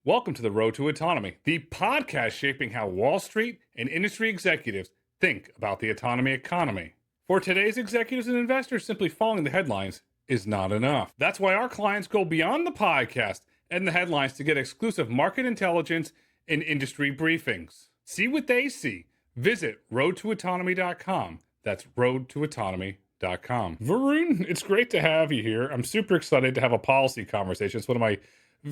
Welcome to the Road to Autonomy, the podcast shaping how Wall Street and industry executives think about the autonomy economy. For today's executives and investors, simply following the headlines is not enough. That's why our clients go beyond the podcast and the headlines to get exclusive market intelligence and industry briefings. See what they see. Visit roadtoautonomy.com. That's roadtoautonomy.com. Varun, it's great to have you here. I'm super excited to have a policy conversation. It's one of my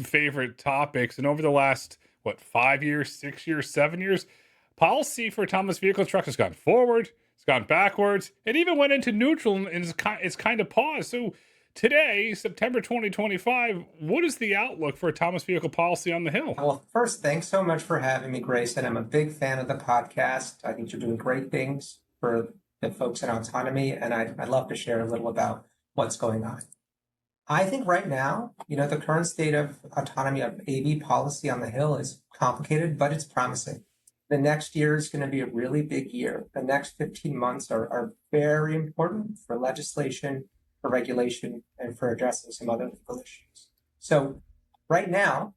favorite topics. And over the last, 5 years, 6 years, 7 years, policy for autonomous vehicle trucks has gone forward, it's gone backwards, it even went into neutral and it's kind of paused. So today, September 2025, what is the outlook for autonomous vehicle policy on the Hill? Well, first, thanks so much for having me, Grayson. I'm a big fan of the podcast. I think you're doing great things for the folks in autonomy, and I'd love to share a little about what's going on. I think right now, the current state of autonomy of AV policy on the Hill is complicated, but it's promising. The next year is going to be a really big year. The next 15 months are very important for legislation, for regulation, and for addressing some other legal issues. So right now,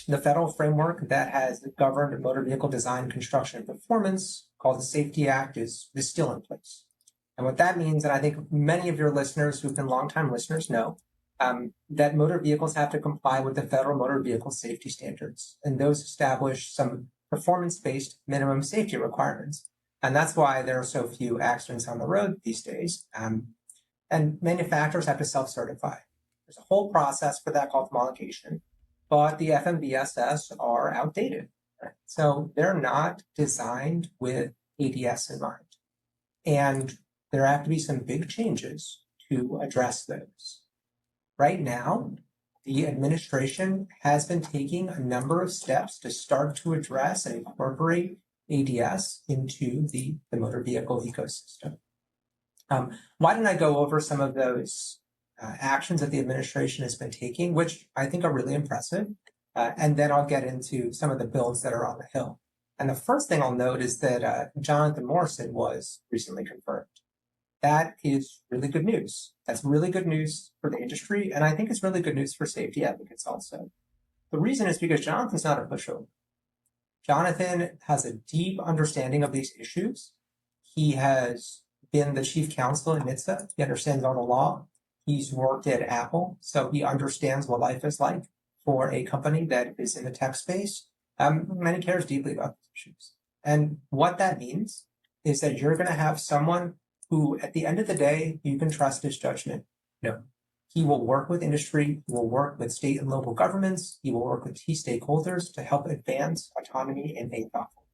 the federal framework that has governed motor vehicle design, construction, and performance, called the Safety Act, is still in place. And what that means, and I think many of your listeners who've been longtime listeners know, that motor vehicles have to comply with the federal motor vehicle safety standards. And those establish some performance-based minimum safety requirements. And that's why there are so few accidents on the road these days. And manufacturers have to self-certify. There's a whole process for that called homologation, but the FMVSS are outdated. Right? So they're not designed with ADS in mind. And there have to be some big changes to address those. Right now, the administration has been taking a number of steps to start to address and incorporate ADS into the motor vehicle ecosystem. Why don't I go over some of those actions that the administration has been taking, which I think are really impressive, and then I'll get into some of the bills that are on the Hill. And the first thing I'll note is that Jonathan Morrison was recently confirmed. That is really good news. That's really good news for the industry, and I think it's really good news for safety advocates also. The reason is because Jonathan's not a pushover. Jonathan has a deep understanding of these issues. He has been the chief counsel at NHTSA. He understands all the law. He's worked at Apple, so he understands what life is like for a company that is in the tech space. And he cares deeply about these issues. And what that means is that you're going to have someone who, at the end of the day, you can trust his judgment. He will work with industry, he will work with state and local governments, he will work with key stakeholders to help advance autonomy in a thoughtful.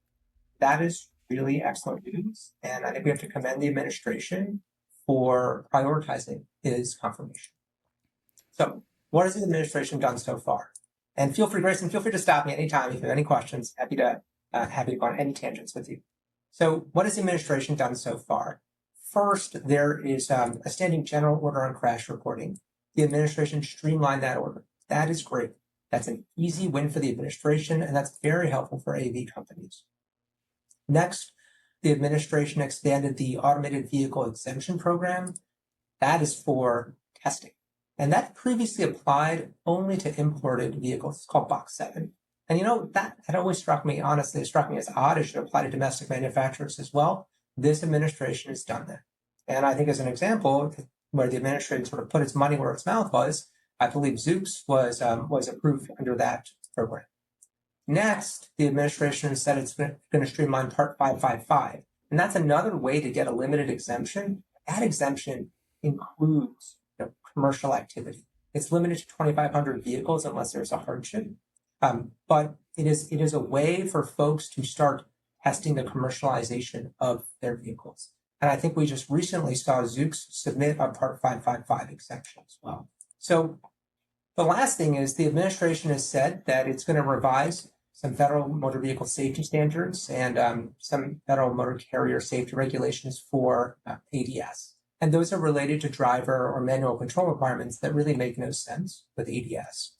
That is really excellent news, and I think we have to commend the administration for prioritizing his confirmation. So, what has the administration done so far? And Grayson, feel free to stop me anytime if you have any questions. Happy to go on any tangents with you. So, what has the administration done so far? First, there is a standing general order on crash reporting. The administration streamlined that order. That is great. That's an easy win for the administration, and that's very helpful for AV companies. Next, the administration expanded the automated vehicle exemption program. That is for testing. And that previously applied only to imported vehicles. It's called Box 7. And that had always struck me, honestly, it struck me as odd. It should apply to domestic manufacturers as well. This administration has done that. And I think as an example, where the administration sort of put its money where its mouth was, I believe Zoox was approved under that program. Next, the administration said it's going to streamline Part 555. And that's another way to get a limited exemption. That exemption includes commercial activity. It's limited to 2,500 vehicles unless there's a hardship. But it is a way for folks to start testing the commercialization of their vehicles. And I think we just recently saw Zoox submit a Part 555 exemption as well. So the last thing is the administration has said that it's going to revise some federal motor vehicle safety standards and some federal motor carrier safety regulations for ADS. And those are related to driver or manual control requirements that really make no sense with ADS.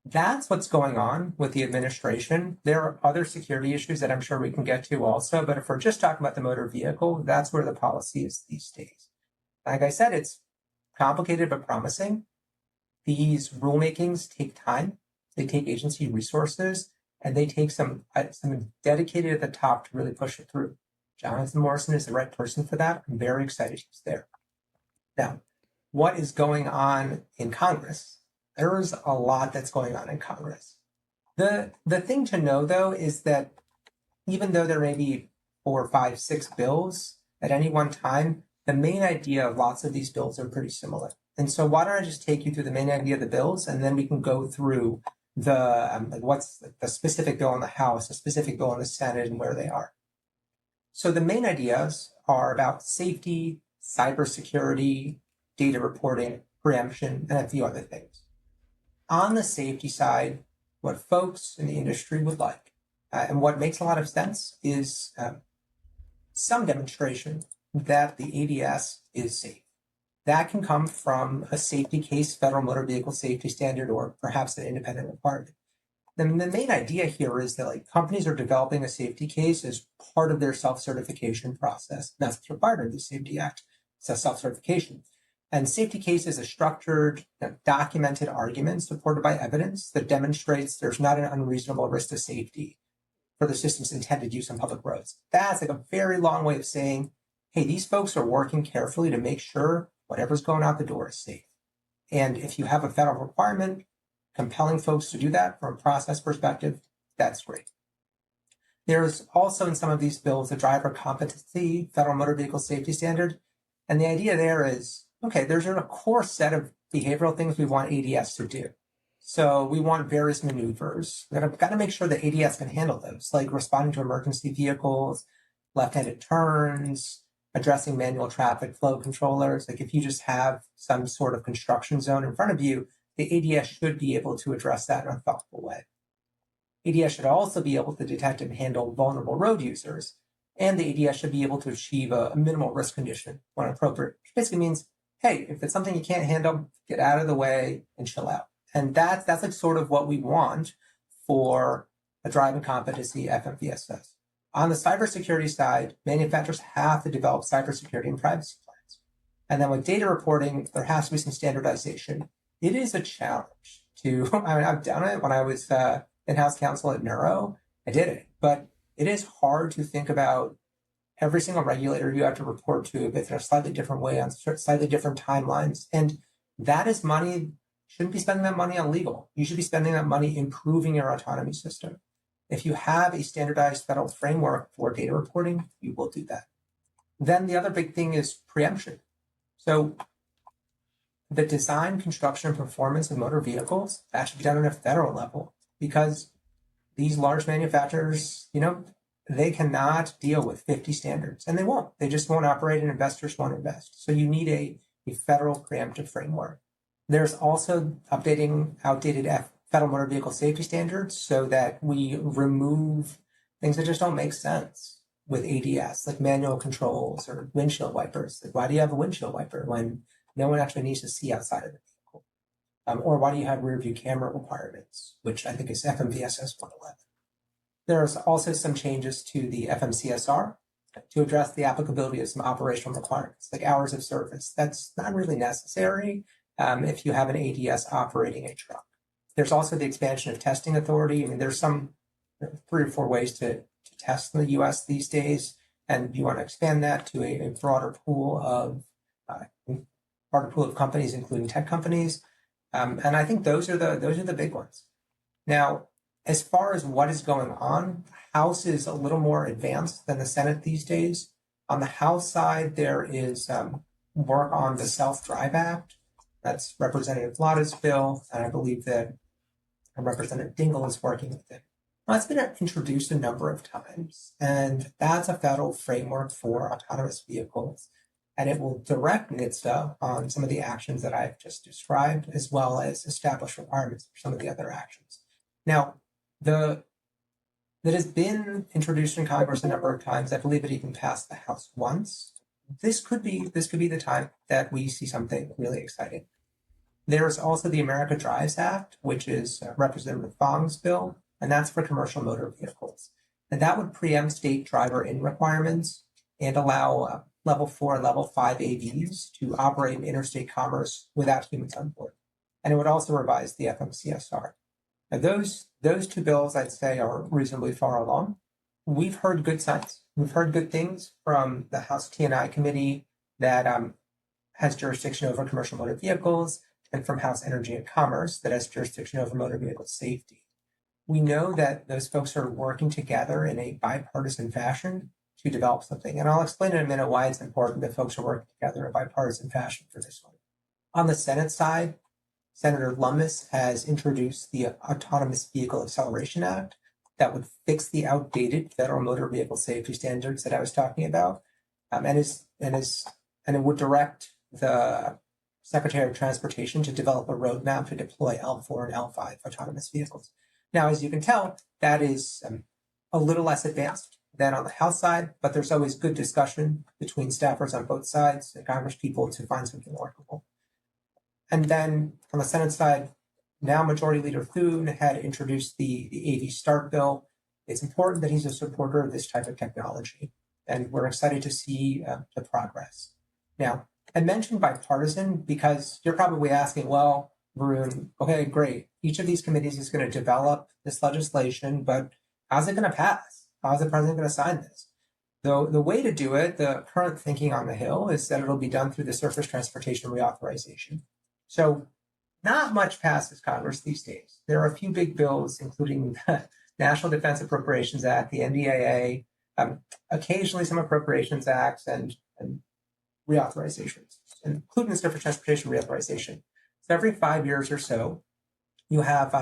That's what's going on with the administration. There are other security issues that I'm sure we can get to also, but if we're just talking about the motor vehicle, that's where the policy is these days. Like I said, it's complicated but promising. These rulemakings take time. they take agency resources, and they take someone dedicated at the top to really push it through. Jonathan Morrison is the right person for that. I'm very excited he's there. Now, what is going on in Congress? There is a lot that's going on in Congress. The thing to know, though, is that even though there may be 4, 5, 6 bills at any one time, the main idea of lots of these bills are pretty similar. And so why don't I just take you through the main idea of the bills, and then we can go through the what's the specific bill in the House, the specific bill in the Senate, and where they are. So the main ideas are about safety, cybersecurity, data reporting, preemption, and a few other things. On the safety side, what folks in the industry would like, and what makes a lot of sense, is some demonstration that the ADS is safe. That can come from a safety case, federal motor vehicle safety standard, or perhaps an independent requirement. Then the main idea here is that companies are developing a safety case as part of their self-certification process. That's what's required under the Safety Act. It's a self-certification. And safety cases are structured, documented arguments supported by evidence that demonstrates there's not an unreasonable risk to safety for the system's intended use on public roads. That's a very long way of saying, hey, these folks are working carefully to make sure whatever's going out the door is safe. And if you have a federal requirement compelling folks to do that from a process perspective, that's great. There's also in some of these bills a driver competency federal motor vehicle safety standard. And the idea there is, okay, there's a core set of behavioral things we want ADS to do. So we want various maneuvers. We've got to make sure that ADS can handle those, like responding to emergency vehicles, left-handed turns, addressing manual traffic flow controllers. If you just have some sort of construction zone in front of you, the ADS should be able to address that in a thoughtful way. ADS should also be able to detect and handle vulnerable road users, and the ADS should be able to achieve a minimal risk condition when appropriate, which basically means, hey, if it's something you can't handle, get out of the way and chill out. And that's sort of what we want for a driving competency FMVSS. On the cybersecurity side, manufacturers have to develop cybersecurity and privacy plans. And then with data reporting, there has to be some standardization. It is a challenge I've done it when I was in-house counsel at Neuro. I did it, but it is hard to think about every single regulator you have to report to, but in a slightly different way on slightly different timelines. And that is money. Shouldn't be spending that money on legal. You should be spending that money improving your autonomy system. If you have a standardized federal framework for data reporting, you will do that. Then the other big thing is preemption. So the design, construction, and performance of motor vehicles, that should be done on a federal level, because these large manufacturers, they cannot deal with 50 standards, and they won't. They just won't operate, and investors won't invest. So you need a federal preemptive framework. There's also updating outdated federal motor vehicle safety standards so that we remove things that just don't make sense with ADS, like manual controls or windshield wipers. Why do you have a windshield wiper when no one actually needs to see outside of the vehicle? Or why do you have rear view camera requirements, which I think is FMVSS 111? There's also some changes to the FMCSR to address the applicability of some operational requirements, like hours of service. That's not really necessary if you have an ADS operating a truck. There's also the expansion of testing authority. There's some 3 or 4 ways to test in the US these days, and you want to expand that to a broader pool of companies, including tech companies. And I think those are the big ones. Now, as far as what is going on, the House is a little more advanced than the Senate these days. On the House side, there is work on the Self-Drive Act. That's Representative Lada's bill, and I believe that Representative Dingell is working with it. Well, it's been introduced a number of times, and that's a federal framework for autonomous vehicles, and it will direct NHTSA on some of the actions that I've just described, as well as establish requirements for some of the other actions. Now, that has been introduced in Congress a number of times. I believe it even passed the House once. This could be the time that we see something really exciting. There's also the America Drives Act, which is Representative Fong's bill, and that's for commercial motor vehicles. And that would preempt state driver-in requirements and allow level 4 and level 5 AVs to operate in interstate commerce without humans on board. And it would also revise the FMCSR. Now, those two bills, I'd say, are reasonably far along. We've heard good signs. We've heard good things from the House T&I committee that has jurisdiction over commercial motor vehicles, and from House Energy and Commerce that has jurisdiction over motor vehicle safety. We know that those folks are working together in a bipartisan fashion to develop something. And I'll explain in a minute why it's important that folks are working together in a bipartisan fashion for this one. On the Senate side, Senator Lummis has introduced the Autonomous Vehicle Acceleration Act that would fix the outdated federal motor vehicle safety standards that I was talking about, and it would direct the Secretary of Transportation to develop a roadmap to deploy L4 and L5 autonomous vehicles. Now, as you can tell, that is a little less advanced than on the House side, but there's always good discussion between staffers on both sides and Congress people to find something workable. And then on the Senate side, now Majority Leader Thune had introduced the AV START bill. It's important that he's a supporter of this type of technology, and we're excited to see the progress. Now, I mentioned bipartisan because you're probably asking, well, Varun, okay, great. Each of these committees is going to develop this legislation, but how's it going to pass? How's the president going to sign this? The way to do it, the current thinking on the Hill, is that it'll be done through the Surface Transportation Reauthorization. So not much passes Congress these days. There are a few big bills, including the National Defense Appropriations Act, the NDAA, occasionally some Appropriations Acts, and reauthorizations, including the Surface Transportation Reauthorization. So every 5 years or so, you have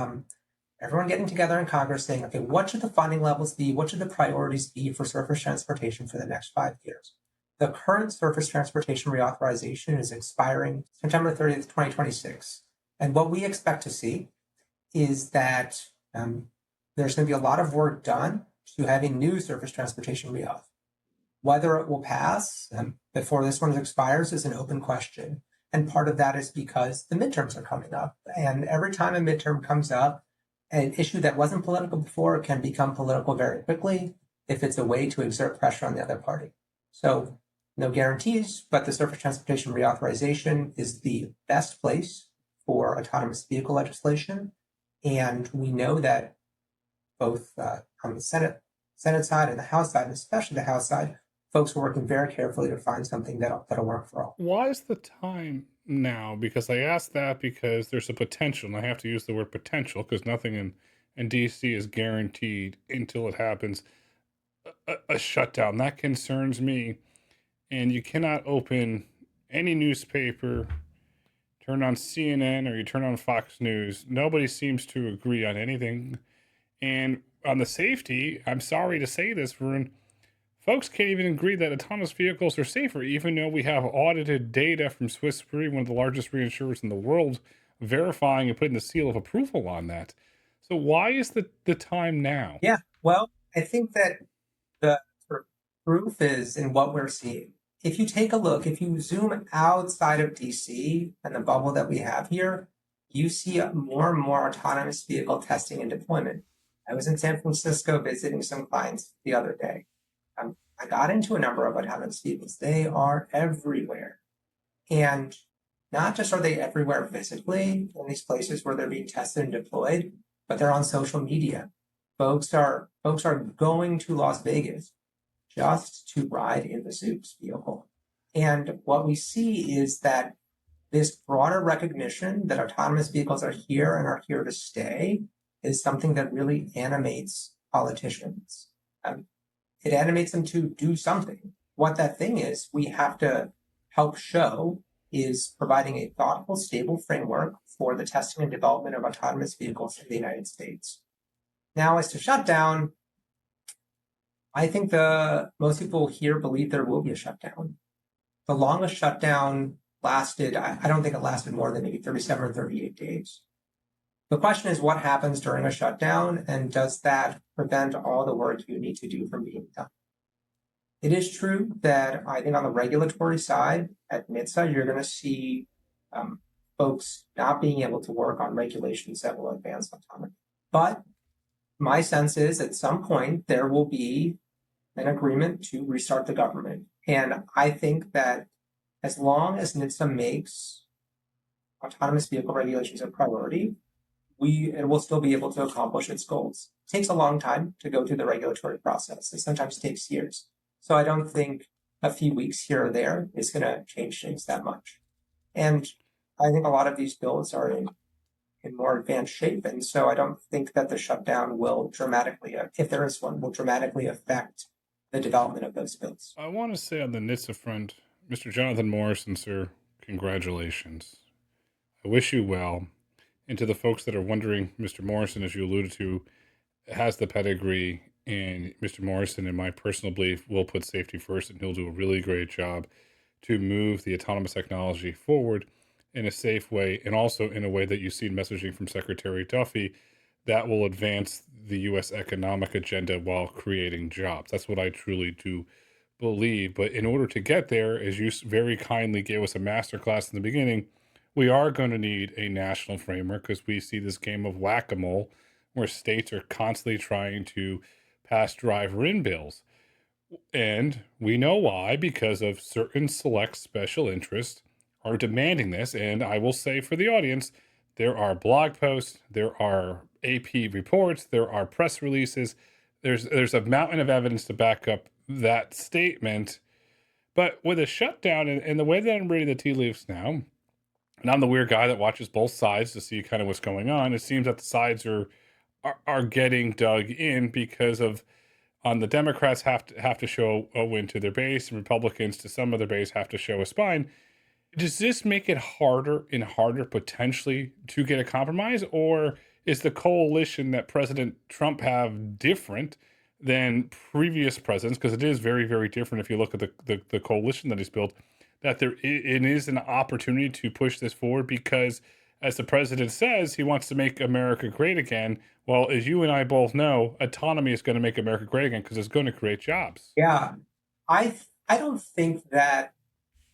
everyone getting together in Congress saying, okay, what should the funding levels be? What should the priorities be for surface transportation for the next 5 years? The current Surface Transportation Reauthorization is expiring September 30th, 2026. And what we expect to see is that there's going to be a lot of work done to having new surface transportation reauth. Whether it will pass before this one expires is an open question. And part of that is because the midterms are coming up. And every time a midterm comes up, an issue that wasn't political before can become political very quickly if it's a way to exert pressure on the other party. So no guarantees, but the Surface Transportation Reauthorization is the best place for autonomous vehicle legislation. And we know that both on the Senate side and the House side, and especially the House side, folks are working very carefully to find something that'll work for all. Why is the time now? Because I ask that because there's a potential, and I have to use the word potential because nothing in DC is guaranteed until it happens. A shutdown that concerns me, and you cannot open any newspaper, turn on CNN, or you turn on Fox News. Nobody seems to agree on anything. And on the safety, I'm sorry to say this, Varun, folks can't even agree that autonomous vehicles are safer, even though we have audited data from Swiss Re, one of the largest reinsurers in the world, verifying and putting the seal of approval on that. So why is the time now? Yeah, well, I think that the sort of proof is in what we're seeing. If you take a look, if you zoom outside of DC and the bubble that we have here, you see more and more autonomous vehicle testing and deployment. I was in San Francisco visiting some clients the other day. I got into a number of autonomous vehicles. They are everywhere. And not just are they everywhere physically in these places where they're being tested and deployed, but they're on social media. Folks are going to Las Vegas just to ride in the Zoox vehicle. And what we see is that this broader recognition that autonomous vehicles are here and are here to stay is something that really animates politicians. It animates them to do something. What that thing is, we have to help show is providing a thoughtful, stable framework for the testing and development of autonomous vehicles in the United States. Now, as to shutdown, I think most people here believe there will be a shutdown. The longest shutdown lasted, I don't think it lasted more than maybe 37 or 38 days. The question is what happens during a shutdown, and does that prevent all the work you need to do from being done? It is true that I think on the regulatory side at NHTSA, you're going to see folks not being able to work on regulations that will advance autonomy. But my sense is at some point there will be an agreement to restart the government. And I think that as long as NHTSA makes autonomous vehicle regulations a priority, it will still be able to accomplish its goals. It takes a long time to go through the regulatory process. It sometimes takes years. So I don't think a few weeks here or there is going to change things that much. And I think a lot of these bills are in more advanced shape. And so I don't think that the shutdown will dramatically, if there is one, will dramatically affect the development of those bills. I want to say on the NHTSA front, Mr. Jonathan Morrison, sir, congratulations. I wish you well. And to the folks that are wondering, Mr. Morrison, as you alluded to, has the pedigree, and Mr. Morrison, in my personal belief, will put safety first, and he'll do a really great job to move the autonomous technology forward in a safe way, and also in a way that you see messaging from Secretary Duffy that will advance the U.S. economic agenda while creating jobs. That's what I truly do believe. But in order to get there, as you very kindly gave us a masterclass in the beginning, we are going to need a national framework, because we see this game of whack-a-mole where states are constantly trying to pass driver-in bills. And we know why, because of certain select special interests are demanding this. And I will say for the audience, there are blog posts, there are AP reports, there are press releases. There's a mountain of evidence to back up that statement. But with a shutdown and the way that I'm reading the tea leaves now, and I'm the weird guy that watches both sides to see kind of what's going on, it seems that the sides are getting dug in, because of on the Democrats have to show a win to their base, and Republicans to some of their base have to show a spine. Does this make it harder and harder potentially to get a compromise, or is the coalition that President Trump have different than previous presidents? Because it is very, very different if you look at the coalition that he's built, that it is an opportunity to push this forward, because as the president says, he wants to make America great again. Well, as you and I both know, autonomy is going to make America great again, because it's going to create jobs. Yeah, I don't think that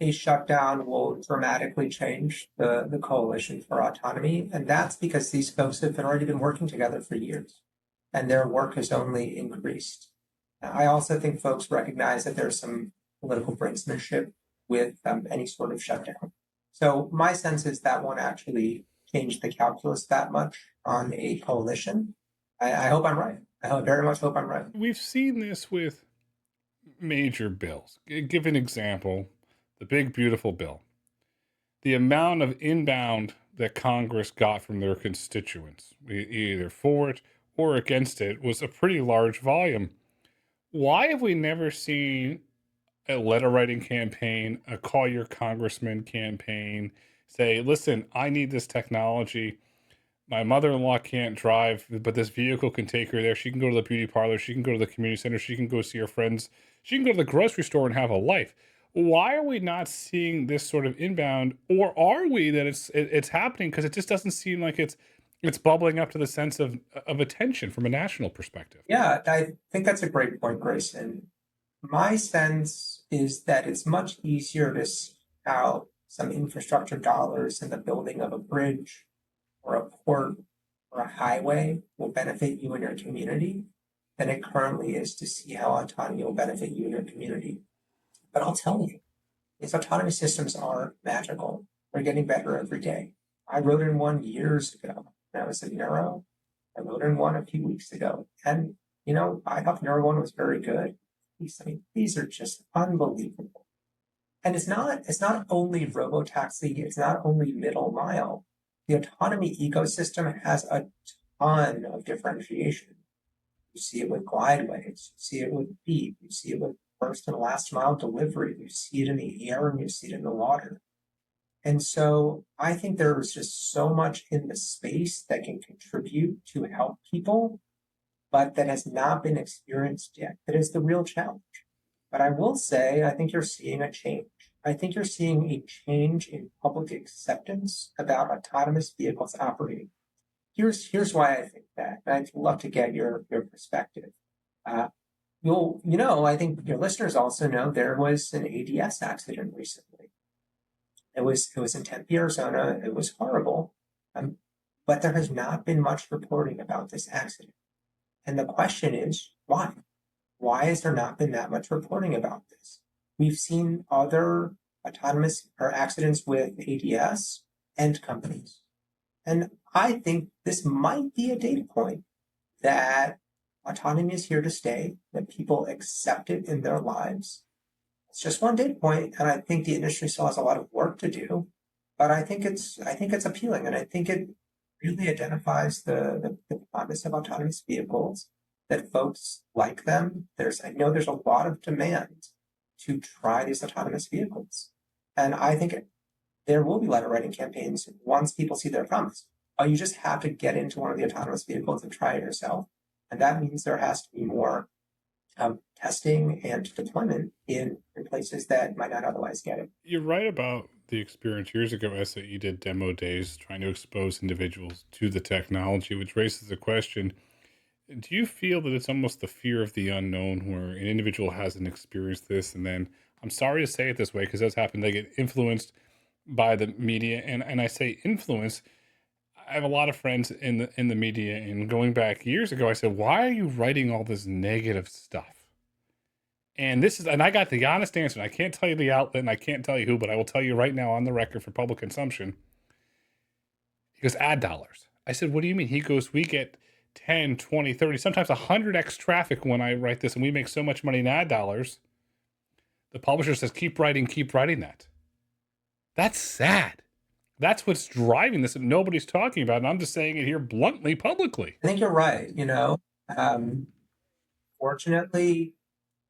a shutdown will dramatically change the coalition for autonomy, and that's because these folks have already been working together for years, and their work has only increased. I also think folks recognize that there's some political brinksmanship with any sort of shutdown. So my sense is that won't actually change the calculus that much on a coalition. I hope I'm right. I very much hope I'm right. We've seen this with major bills. Give an example, the big, beautiful bill. The amount of inbound that Congress got from their constituents, either for it or against it, was a pretty large volume. Why have we never seen a letter writing campaign, a call your congressman campaign, say, listen, I need this technology. My mother-in-law can't drive, but this vehicle can take her there. She can go to the beauty parlor. She can go to the community center. She can go see her friends. She can go to the grocery store and have a life. Why are we not seeing this sort of inbound, or are we that it's happening? Because it just doesn't seem like it's bubbling up to the sense of attention from a national perspective. Yeah, I think that's a great point, Grayson. My sense is that it's much easier to see how some infrastructure dollars in the building of a bridge or a port or a highway will benefit you and your community than it currently is to see how autonomy will benefit you and your community. But I'll tell you, these autonomy systems are magical. They're getting better every day. I rode in one years ago when I was at Neuro. I rode in one a few weeks ago. And, I thought the Neuro one was very good. These are just unbelievable. And it's not only robotaxi, it's not only middle mile. The autonomy ecosystem has a ton of differentiation. You see it with glideways, you see it with beep, you see it with first and last mile delivery, you see it in the air, and you see it in the water. And so I think there is just so much in the space that can contribute to help people, but that has not been experienced yet. That is the real challenge. But I will say, I think you're seeing a change. I think you're seeing a change in public acceptance about autonomous vehicles operating. Here's why I think that. I'd love to get your perspective. I think your listeners also know there was an ADS accident recently. It was in Tempe, Arizona. It was horrible, but there has not been much reporting about this accident. And the question is, why? Why has there not been that much reporting about this? We've seen other autonomous or accidents with ADS and companies. And I think this might be a data point that autonomy is here to stay, that people accept it in their lives. It's just one data point, and I think the industry still has a lot of work to do. But I think it's appealing, and I think it really identifies the promise of autonomous vehicles, that folks like them. I know there's a lot of demand to try these autonomous vehicles, and I think there will be letter writing campaigns once people see their promise. Oh, you just have to get into one of the autonomous vehicles and try it yourself, and that means there has to be more testing and deployment in places that might not otherwise get it. You're right about the experience years ago, SAE did demo days trying to expose individuals to the technology, which raises the question, do you feel that it's almost the fear of the unknown where an individual hasn't experienced this and then, I'm sorry to say it this way because that's happened, they get influenced by the media, and I say influence. I have a lot of friends in the media, and going back years ago, I said, "Why are you writing all this negative stuff?" And I got the honest answer. And I can't tell you the outlet, and I can't tell you who, but I will tell you right now on the record for public consumption. He goes, ad dollars. I said, what do you mean? He goes, we get 10, 20, 30, sometimes 100x traffic when I write this, and we make so much money in ad dollars. The publisher says, keep writing that. That's sad. That's what's driving this that nobody's talking about. And I'm just saying it here bluntly, publicly. I think you're right. Fortunately,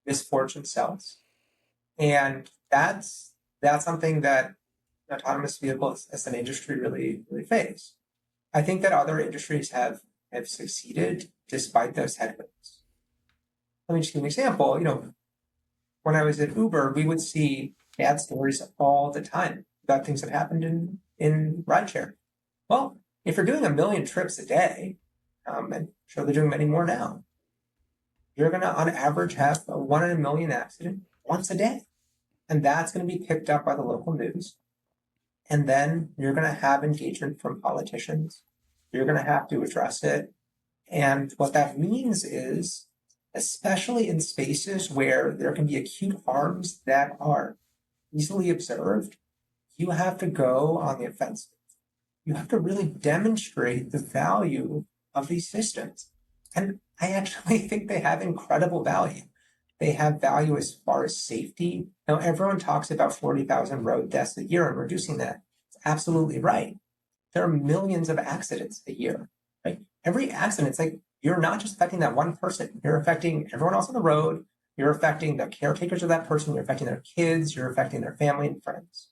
misfortune sells, and that's something that autonomous vehicles as an industry really face. I think that other industries have succeeded despite those headwinds. Let me just give you an example. When I was at Uber, we would see bad stories all the time about things that happened in rideshare. Well, if you're doing 1 million trips a day, and sure they're doing many more now, you're going to, on average, have a 1 in a million accident once a day. And that's going to be picked up by the local news. And then you're going to have engagement from politicians. You're going to have to address it. And what that means is, especially in spaces where there can be acute harms that are easily observed, you have to go on the offensive. You have to really demonstrate the value of these systems. And I actually think they have incredible value. They have value as far as safety. Now, everyone talks about 40,000 road deaths a year and reducing that. It's absolutely right. There are millions of accidents a year, right? Every accident, it's like you're not just affecting that one person. You're affecting everyone else on the road. You're affecting the caretakers of that person. You're affecting their kids. You're affecting their family and friends.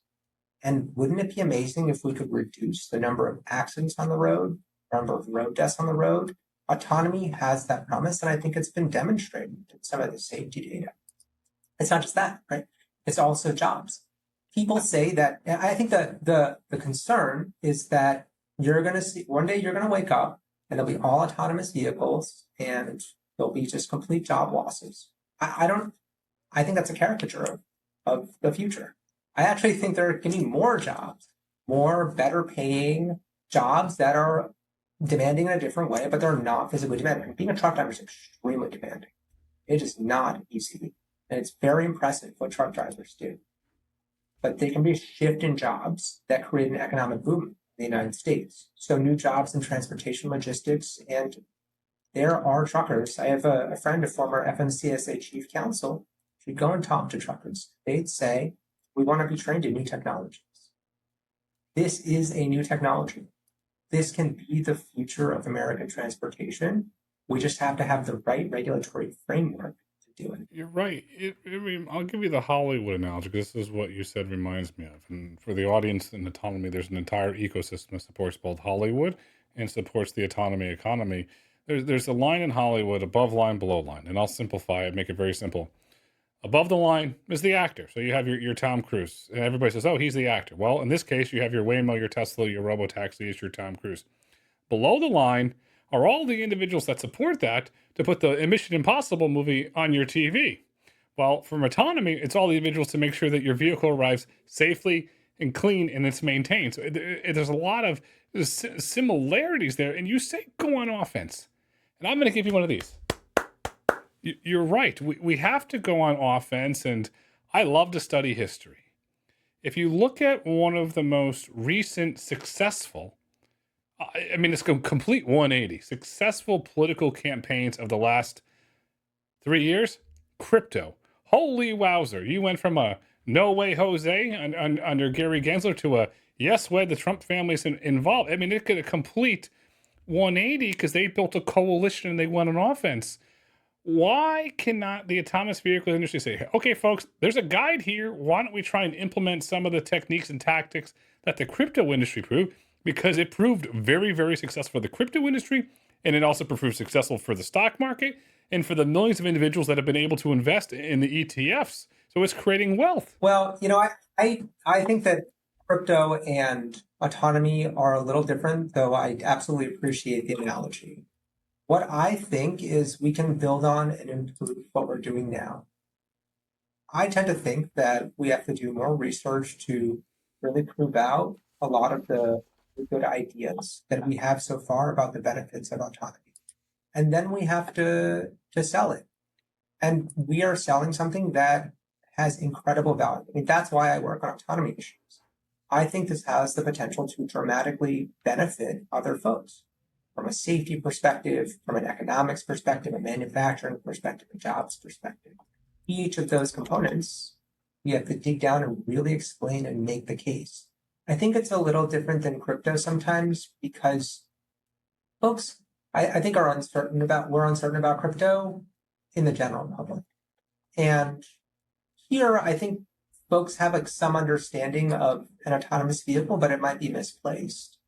And wouldn't it be amazing if we could reduce the number of accidents on the road, the number of road deaths on the road? Autonomy has that promise, and I think it's been demonstrated in some of the safety data. It's not just that, right? It's also jobs. People say that, and I think that the concern is that you're going to see, one day you're going to wake up and there'll be all autonomous vehicles and there'll be just complete job losses. I think that's a caricature of the future. I actually think there are going to be more jobs, more better paying jobs that are demanding in a different way, but they're not physically demanding. Being a truck driver is extremely demanding. It is not easy. And it's very impressive what truck drivers do. But they can be a shift in jobs that create an economic boom in the United States. So new jobs in transportation logistics, and there are truckers. I have a friend, a former FMVSS chief counsel. If you go and talk to truckers, they'd say, we want to be trained in new technologies. This is a new technology. This can be the future of American transportation. We just have to have the right regulatory framework to do it. You're right. I'll give you the Hollywood analogy because this is what you said reminds me of. And for the audience in autonomy, there's an entire ecosystem that supports both Hollywood and supports the autonomy economy. There's a line in Hollywood, above line, below line. And I'll simplify it, make it very simple. Above the line is the actor. So you have your Tom Cruise. And everybody says, oh, he's the actor. Well, in this case, you have your Waymo, your Tesla, your Robotaxi is your Tom Cruise. Below the line are all the individuals that support that to put the Mission Impossible movie on your TV. Well, from autonomy, it's all the individuals to make sure that your vehicle arrives safely and clean and it's maintained. So there's a lot of similarities there. And you say go on offense. And I'm going to give you one of these. You're right. We have to go on offense, and I love to study history. If you look at one of the most recent successful I mean, it's a complete 180. Successful political campaigns of the last 3 years, crypto. Holy wowzer. You went from a no way Jose under Gary Gensler to a yes way the Trump family's involved. I mean, it could a complete 180 because they built a coalition and they went on offense. Why cannot the autonomous vehicle industry say, okay, folks, there's a guide here. Why don't we try and implement some of the techniques and tactics that the crypto industry proved? Because it proved very, very successful for the crypto industry. And it also proved successful for the stock market and for the millions of individuals that have been able to invest in the ETFs. So it's creating wealth. Well, I think that crypto and autonomy are a little different, though I absolutely appreciate the analogy. What I think is we can build on and improve what we're doing now. I tend to think that we have to do more research to really prove out a lot of the good ideas that we have so far about the benefits of autonomy. And then we have to sell it. And we are selling something that has incredible value. I mean, that's why I work on autonomy issues. I think this has the potential to dramatically benefit other folks from a safety perspective, from an economics perspective, a manufacturing perspective, a jobs perspective. Each of those components, we have to dig down and really explain and make the case. I think it's a little different than crypto sometimes because folks, I think we're uncertain about crypto in the general public. And here, I think folks have some understanding of an autonomous vehicle, but it might be misplaced.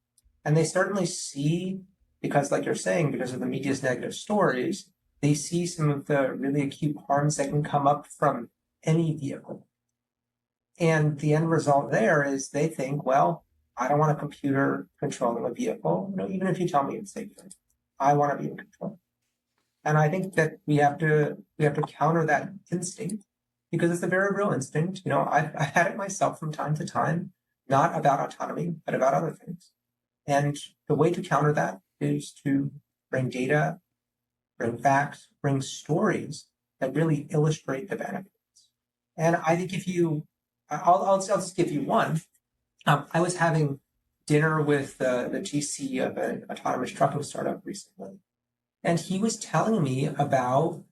And they certainly see, because like you're saying, because of the media's negative stories, they see some of the really acute harms that can come up from any vehicle. And the end result there is they think, well, I don't want a computer controlling a vehicle, even if you tell me it's safe. I want to be in control. And I think that we have to counter that instinct because it's a very real instinct. I've had it myself from time to time, not about autonomy, but about other things. And the way to counter that is to bring data, bring facts, bring stories that really illustrate the benefits. And I think I'll just give you one. I was having dinner with the GC of an autonomous trucking startup recently, and he was telling me about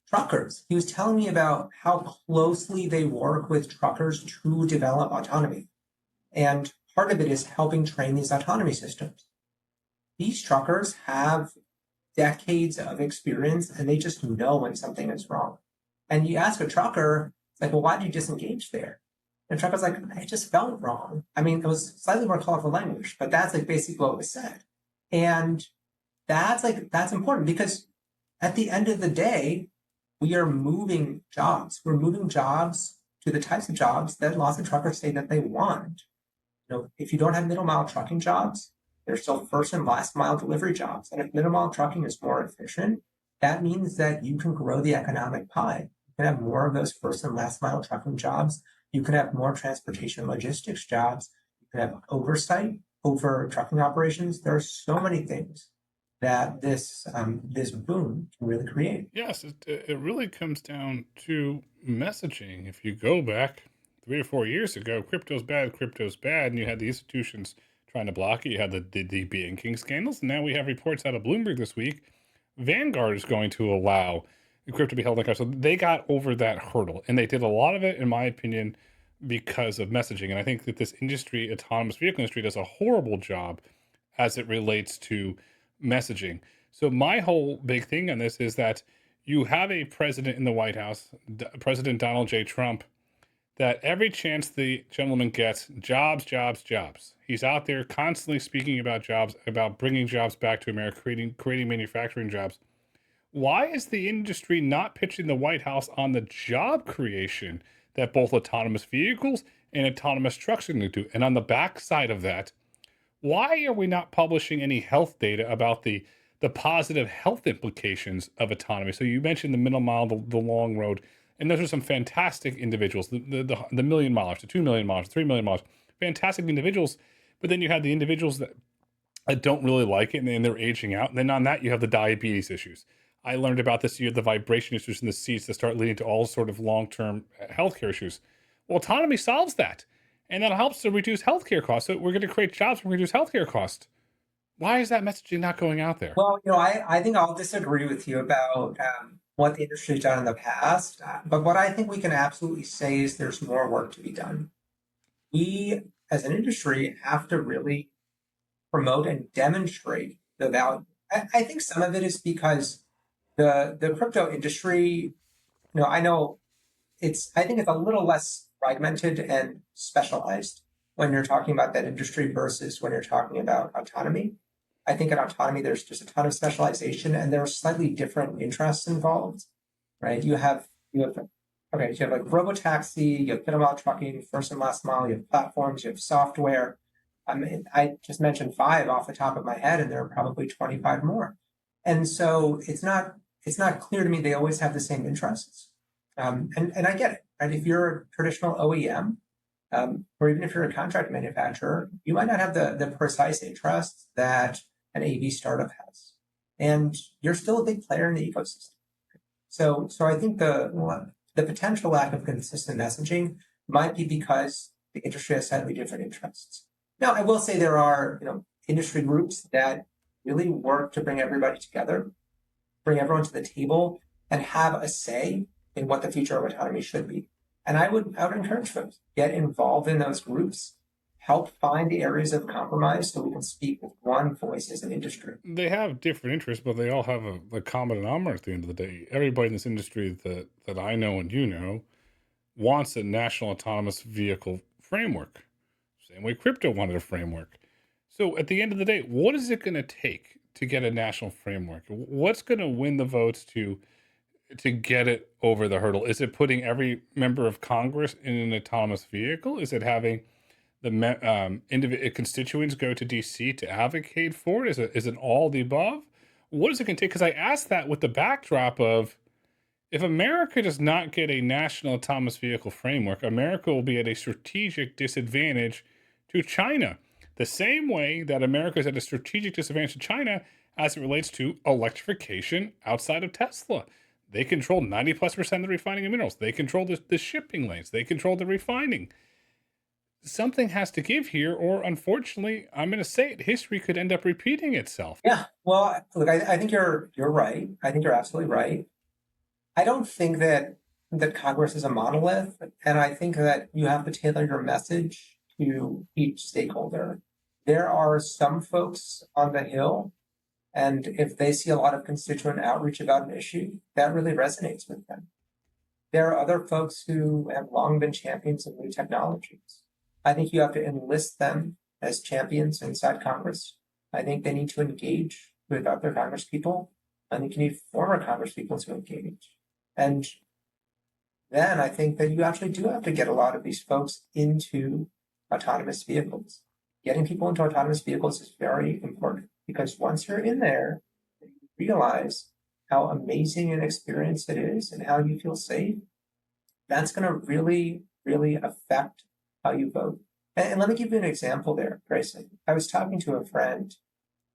truckers. He was telling me about how closely they work with truckers to develop autonomy. And part of it is helping train these autonomy systems. These truckers have decades of experience and they just know when something is wrong. And you ask a trucker, like, well, why did you disengage there? And the trucker's like, it just felt wrong. I mean, it was slightly more colorful language, but that's like basically what was said. And that's important because at the end of the day, we are moving jobs. We're moving jobs to the types of jobs that lots of truckers say that they want. If you don't have middle mile trucking jobs, there's still first and last mile delivery jobs. And if middle mile trucking is more efficient, that means that you can grow the economic pie. You can have more of those first and last mile trucking jobs. You can have more transportation logistics jobs. You can have oversight over trucking operations. There are so many things that this boom can really create. Yes, it really comes down to messaging. If you go back 3 or 4 years ago, crypto's bad, and you had the institutions trying to block it. You had the banking scandals, and now we have reports out of Bloomberg this week. Vanguard is going to allow crypto to be held in custody. So they got over that hurdle, and they did a lot of it, in my opinion, because of messaging. And I think that this industry, autonomous vehicle industry, does a horrible job as it relates to messaging. So my whole big thing on this is that you have a president in the White House, President Donald J. Trump, that every chance the gentleman gets, jobs. He's out there constantly speaking about jobs, about bringing jobs back to America, creating manufacturing jobs. Why is the industry not pitching the White House on the job creation that both autonomous vehicles and autonomous trucks are going to do? And on the backside of that, why are we not publishing any health data about the positive health implications of autonomy? So you mentioned the middle mile, the long road, and those are some fantastic individuals, the million milers, the 2 million milers, 3 million milers, fantastic individuals. But then you have the individuals that don't really like it and they're aging out. And then on that, you have the diabetes issues. I learned about this. You have the vibration issues in the seats that start leading to all sort of long-term healthcare issues. Well, autonomy solves that. And that helps to reduce healthcare costs. So we're going to create jobs, we're going to reduce healthcare costs. Why is that messaging not going out there? Well, I think I'll disagree with you about what the industry's done in the past. But what I think we can absolutely say is there's more work to be done. We, as an industry, have to really promote and demonstrate the value. I think some of it is because the crypto industry, I know I think it's a little less fragmented and specialized when you're talking about that industry versus when you're talking about autonomy. I think in autonomy, there's just a ton of specialization and there are slightly different interests involved, right? Okay, so you have like robotaxi, you have middle mile trucking, first and last mile, you have platforms, you have software. I mean, I just mentioned five off the top of my head, and there are probably 25 more. And so it's not clear to me they always have the same interests. And I get it, right? If you're a traditional OEM, or even if you're a contract manufacturer, you might not have the precise interests that an AV startup has. And you're still a big player in the ecosystem. So I think the potential lack of consistent messaging might be because the industry has slightly different interests. Now, I will say there are, industry groups that really work to bring everybody together, bring everyone to the table, and have a say in what the future of autonomy should be. And I would encourage folks, get involved in those groups, help find the areas of compromise so we can speak with one voice as an industry. They have different interests, but they all have a common denominator at the end of the day. Everybody in this industry that I know and you know wants a national autonomous vehicle framework. Same way crypto wanted a framework. So at the end of the day, what is it going to take to get a national framework? What's going to win the votes to get it over the hurdle? Is it putting every member of Congress in an autonomous vehicle? Is it having the individual constituents go to DC to advocate for it? Is it all the above? What is it going to take? Because I asked that with the backdrop of, if America does not get a national autonomous vehicle framework, America will be at a strategic disadvantage to China. The same way that America is at a strategic disadvantage to China as it relates to electrification outside of Tesla. They control 90+% of the refining of minerals. They control the shipping lanes. They control the refining. Something has to give here, or unfortunately, I'm going to say it, history could end up repeating itself. Yeah, well, look, I think you're right. I think you're absolutely right. I don't think that Congress is a monolith, and I think that you have to tailor your message to each stakeholder. There are some folks on the Hill, and if they see a lot of constituent outreach about an issue, that really resonates with them. There are other folks who have long been champions of new technologies. I think you have to enlist them as champions inside Congress. I think they need to engage with other Congress people. I think you need former Congress people to engage. And then I think that you actually do have to get a lot of these folks into autonomous vehicles. Getting people into autonomous vehicles is very important because once you're in there, you realize how amazing an experience it is and how you feel safe. That's going to really, really affect how you vote. And let me give you an example there, Grayson. I was talking to a friend.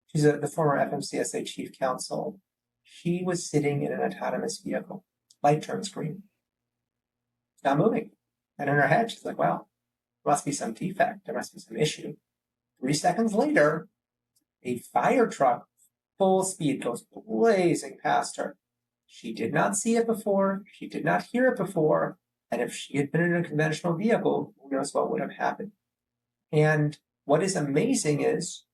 She's the former FMCSA chief counsel. She was sitting in an autonomous vehicle. Light turns green. It's not moving. And in her head, she's like, well, there must be some defect. There must be some issue. 3 seconds later, a fire truck, full speed, goes blazing past her. She did not see it before. She did not hear it before. And if she had been in a conventional vehicle, who knows what would have happened. And what is amazing is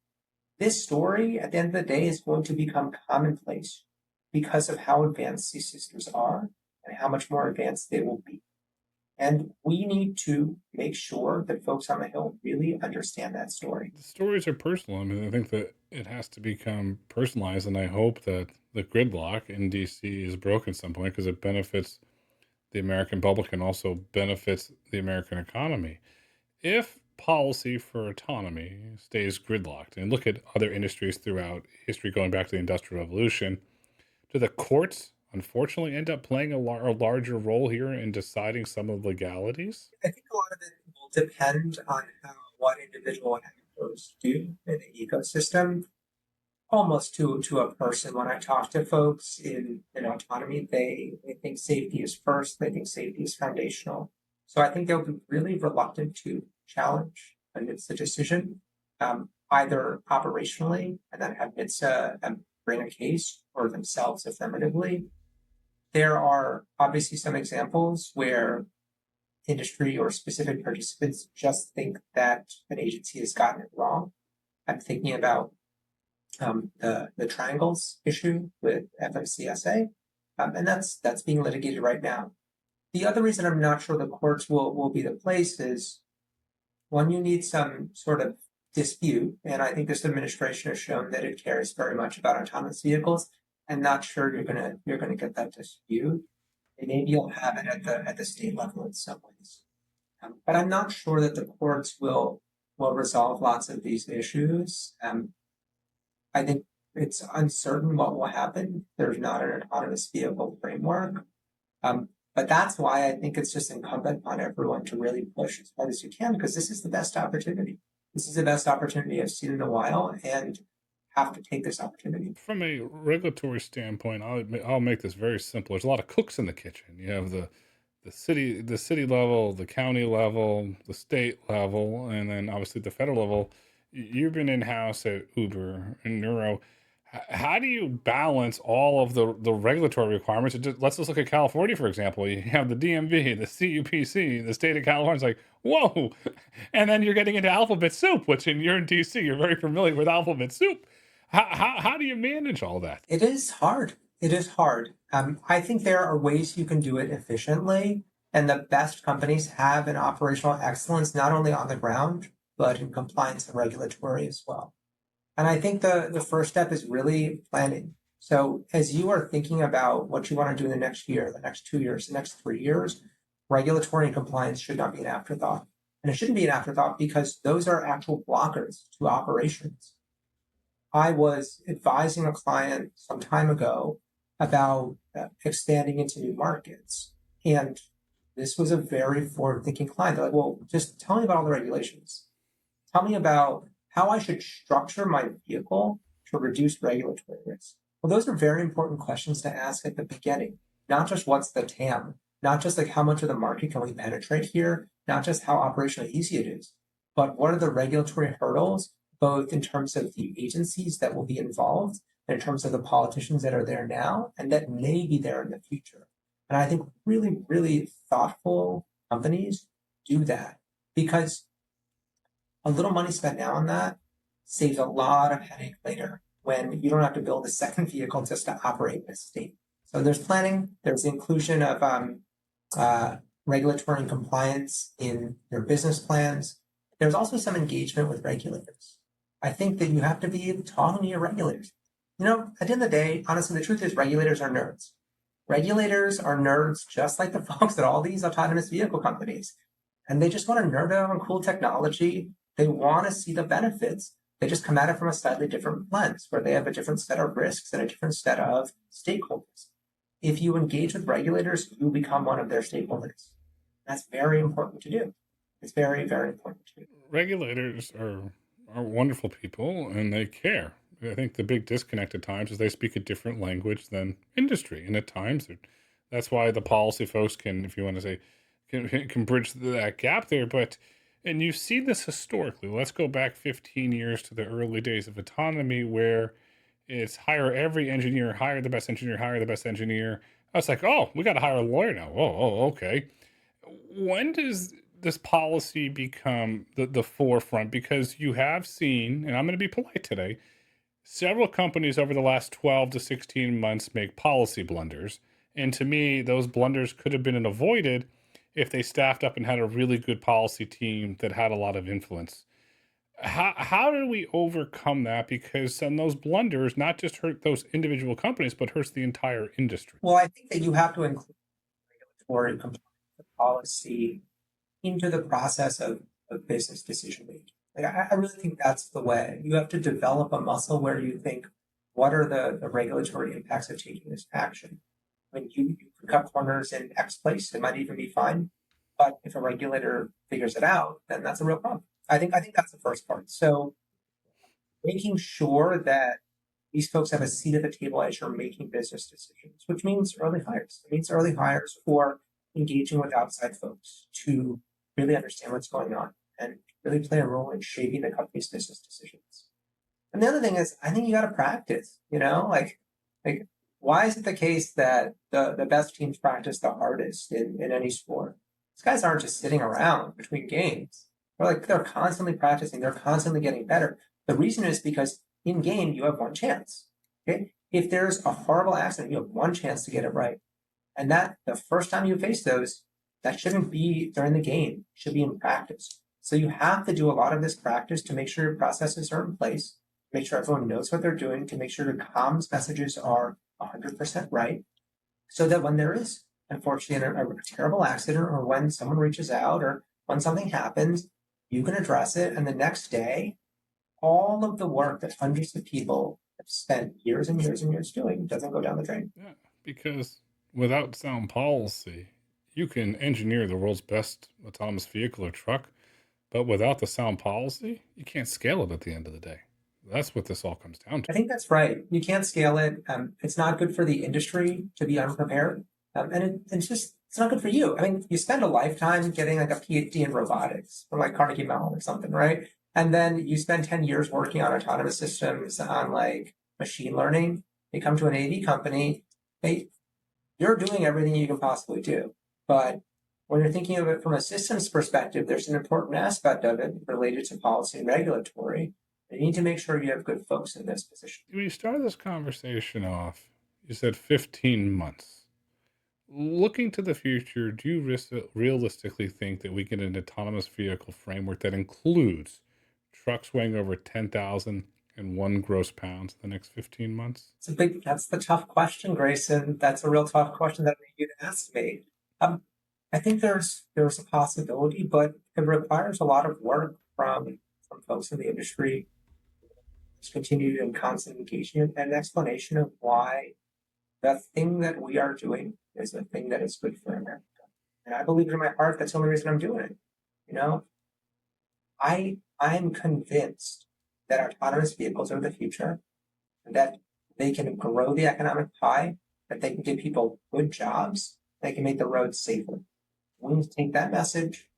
this story, at the end of the day, is going to become commonplace because of how advanced these systems are and how much more advanced they will be. And we need to make sure that folks on the Hill really understand that story. The stories are personal. I mean, I think that it has to become personalized, and I hope that the gridlock in DC is broken at some point because it benefits the American public and also benefits the American economy. If policy for autonomy stays gridlocked, and look at other industries throughout history going back to the Industrial Revolution, do the courts unfortunately end up playing a larger role here in deciding some of the legalities? I think a lot of it will depend on what individual actors do in the ecosystem. Almost to a person, when I talk to folks in autonomy, they think safety is first, they think safety is foundational. So I think they'll be really reluctant to challenge, and it's a decision. either operationally and then have NHTSA bring a case or themselves affirmatively. There are obviously some examples where industry or specific participants just think that an agency has gotten it wrong. I'm thinking about the triangles issue with FMCSA, and that's being litigated right now. The other reason I'm not sure the courts will be the place is one, you need some sort of dispute, and I think this administration has shown that it cares very much about autonomous vehicles. I'm not sure you're gonna get that dispute. And maybe you'll have it at the state level in some ways. But I'm not sure that the courts will resolve lots of these issues. I think it's uncertain what will happen. There's not an autonomous vehicle framework. But that's why I think it's just incumbent on everyone to really push as hard as you can, because this is the best opportunity. This is the best opportunity I've seen in a while, and have to take this opportunity. From a regulatory standpoint, I'll make this very simple. There's a lot of cooks in the kitchen. You have the city level, the county level, the state level, and then obviously the federal level. You've been in house at Uber and Neuro. How do you balance all of the regulatory requirements? Let's just look at California, for example. You have the DMV, the CUPC, the state of California. It's like, whoa. And then you're getting into alphabet soup, which you're in DC, you're very familiar with alphabet soup. How do you manage all that? It is hard. It is hard. I think there are ways you can do it efficiently, and the best companies have an operational excellence not only on the ground but in compliance and regulatory as well. And I think the first step is really planning. So as you are thinking about what you want to do in the next year, the next 2 years, the next 3 years, regulatory and compliance should not be an afterthought. And it shouldn't be an afterthought because those are actual blockers to operations. I was advising a client some time ago about expanding into new markets. And this was a very forward thinking client. They're like, well, just tell me about all the regulations. Tell me about how I should structure my vehicle to reduce regulatory risk. Well, those are very important questions to ask at the beginning, not just what's the TAM, not just like how much of the market can we penetrate here, not just how operationally easy it is, but what are the regulatory hurdles, both in terms of the agencies that will be involved and in terms of the politicians that are there now and that may be there in the future. And I think really, really thoughtful companies do that because a little money spent now on that saves a lot of headache later when you don't have to build a second vehicle just to operate in a state. So there's planning, there's the inclusion of regulatory and compliance in your business plans. There's also some engagement with regulators. I think that you have to be talking to your regulators. You know, at the end of the day, honestly, the truth is regulators are nerds. Regulators are nerds just like the folks at all these autonomous vehicle companies. And they just want to nerd out on cool technology. They want to see the benefits. They just come at it from a slightly different lens where they have a different set of risks and a different set of stakeholders. If you engage with regulators, you become one of their stakeholders. That's very important to do. It's very, very important to do. Regulators are wonderful people and they care. I think the big disconnect at times is they speak a different language than industry, and at times that's why the policy folks can, if you want to say, can bridge that gap there. But and you've seen this historically. Let's go back 15 years to the early days of autonomy, where it's hire every engineer, hire the best engineer, hire the best engineer. I was like, oh, we got to hire a lawyer now. Okay. When does this policy become the forefront? Because you have seen, and I'm going to be polite today, several companies over the last 12 to 16 months make policy blunders. And to me, those blunders could have been avoided if they staffed up and had a really good policy team that had a lot of influence. How do we overcome that? Because some of those blunders not just hurt those individual companies, but hurts the entire industry. Well, I think that you have to include regulatory compliance policy into the process of business decision making. Like, I really think that's the way. You have to develop a muscle where you think, what are the regulatory impacts of taking this action? When you can cut corners in X place, it might even be fine. But if a regulator figures it out, then that's a real problem. I think that's the first part. So making sure that these folks have a seat at the table as you're making business decisions, which means early hires. It means early hires or engaging with outside folks to really understand what's going on. And really play a role in shaping the company's business decisions. And the other thing is, I think you got to practice. Like why is it the case that the best teams practice the hardest in any sport? These guys aren't just sitting around between games. They're constantly practicing. They're constantly getting better. The reason is because in game you have one chance. Okay, if there's a horrible accident, you have one chance to get it right, and that the first time you face those, that shouldn't be during the game. It should be in practice. So you have to do a lot of this practice to make sure your processes are in place, make sure everyone knows what they're doing, to make sure the comms messages are 100% right, so that when there is, unfortunately, a terrible accident, or when someone reaches out, or when something happens, you can address it. And the next day, all of the work that hundreds of people have spent years and years and years doing doesn't go down the drain. Yeah, because without sound policy, you can engineer the world's best autonomous vehicle or truck, but without the sound policy, you can't scale it at the end of the day. That's what this all comes down to. I think that's right. You can't scale it. It's not good for the industry to be unprepared. It's not good for you. I mean, you spend a lifetime getting like a PhD in robotics from like Carnegie Mellon or something, right? And then you spend 10 years working on autonomous systems, on like machine learning. You come to an AV company, you're doing everything you can possibly do. But when you're thinking of it from a systems perspective, there's an important aspect of it related to policy and regulatory. You need to make sure you have good folks in this position. When you started this conversation off, you said 15 months. Looking to the future, do you realistically think that we get an autonomous vehicle framework that includes trucks weighing over 10,001 gross pounds in the next 15 months? That's the tough question, Grayson. That's a real tough question that I need you to ask me. I think there's a possibility, but it requires a lot of work from folks in the industry. Just continued and constant engagement and explanation of why the thing that we are doing is the thing that is good for America. And I believe in my heart that's the only reason I'm doing it. You know, I'm convinced that autonomous vehicles are the future, that they can grow the economic pie, that they can give people good jobs, they can make the roads safer. We need to take that message,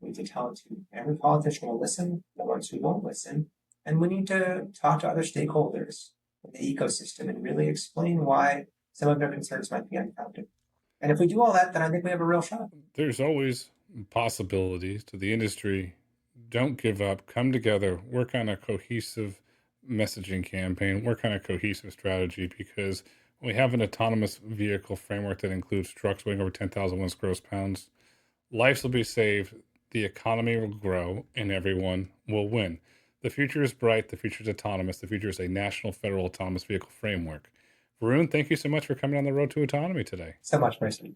we need to tell it to every politician who will listen, the ones who won't listen, and we need to talk to other stakeholders in the ecosystem and really explain why some of their concerns might be unfounded. And if we do all that, then I think we have a real shot. There's always possibilities to the industry. Don't give up. Come together. Work on a cohesive messaging campaign. Work on a cohesive strategy, because we have an autonomous vehicle framework that includes trucks weighing over 10,000 gross pounds. Lives will be saved. The economy will grow, and everyone will win. The future is bright. The future is autonomous. The future is a national federal autonomous vehicle framework. Varun, thank you so much for coming on the road to autonomy today. So much, Grayson.